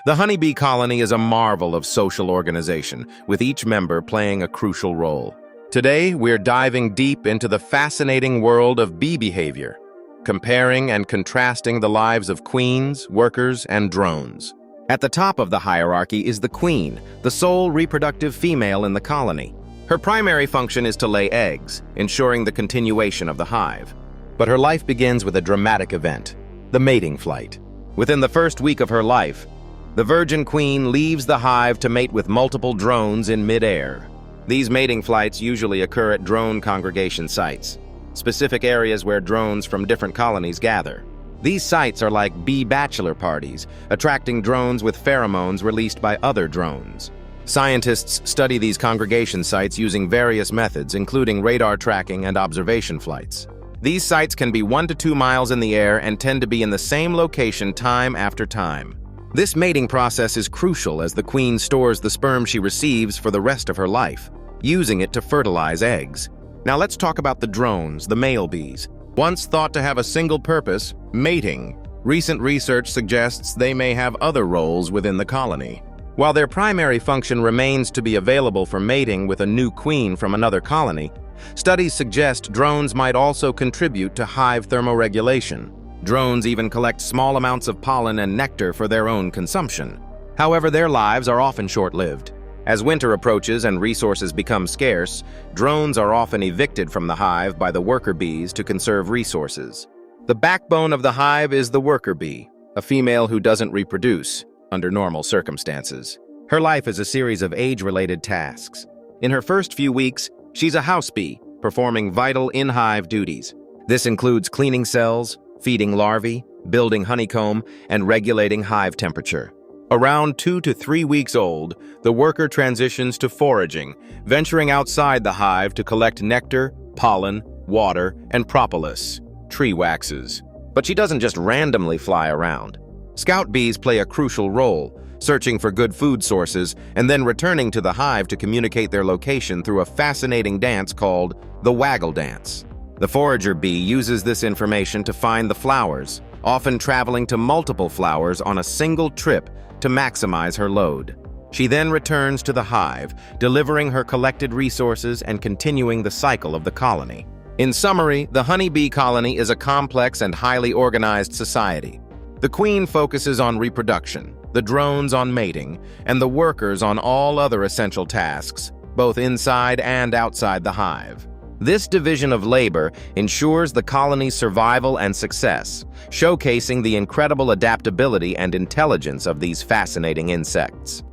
The honeybee colony is a marvel of social organization, with each member playing a crucial role. Today, we're diving deep into the fascinating world of bee behavior, comparing and contrasting the lives of queens, workers, and drones. At the top of the hierarchy is the queen, the sole reproductive female in the colony. Her primary function is to lay eggs, ensuring the continuation of the hive. But her life begins with a dramatic event, the mating flight. Within the first week of her life, the virgin queen leaves the hive to mate with multiple drones in mid-air. These mating flights usually occur at drone congregation sites, specific areas where drones from different colonies gather. These sites are like bee bachelor parties, attracting drones with pheromones released by other drones. Scientists study these congregation sites using various methods, including radar tracking and observation flights. These sites can be 1 to 2 miles in the air and tend to be in the same location time after time. This mating process is crucial as the queen stores the sperm she receives for the rest of her life, using it to fertilize eggs. Now let's talk about the drones, the male bees. Once thought to have a single purpose, mating, recent research suggests they may have other roles within the colony. While their primary function remains to be available for mating with a new queen from another colony, studies suggest drones might also contribute to hive thermoregulation. Drones even collect small amounts of pollen and nectar for their own consumption. However, their lives are often short-lived. As winter approaches and resources become scarce, drones are often evicted from the hive by the worker bees to conserve resources. The backbone of the hive is the worker bee, a female who doesn't reproduce under normal circumstances. Her life is a series of age-related tasks. In her first few weeks, she's a house bee, performing vital in-hive duties. This includes cleaning cells, feeding larvae, building honeycomb, and regulating hive temperature. Around 2 to 3 weeks old, the worker transitions to foraging, venturing outside the hive to collect nectar, pollen, water, and propolis, tree waxes. But she doesn't just randomly fly around. Scout bees play a crucial role, searching for good food sources and then returning to the hive to communicate their location through a fascinating dance called the waggle dance. The forager bee uses this information to find the flowers, often traveling to multiple flowers on a single trip to maximize her load. She then returns to the hive, delivering her collected resources and continuing the cycle of the colony. In summary, the honeybee colony is a complex and highly organized society. The queen focuses on reproduction, the drones on mating, and the workers on all other essential tasks, both inside and outside the hive. This division of labor ensures the colony's survival and success, showcasing the incredible adaptability and intelligence of these fascinating insects.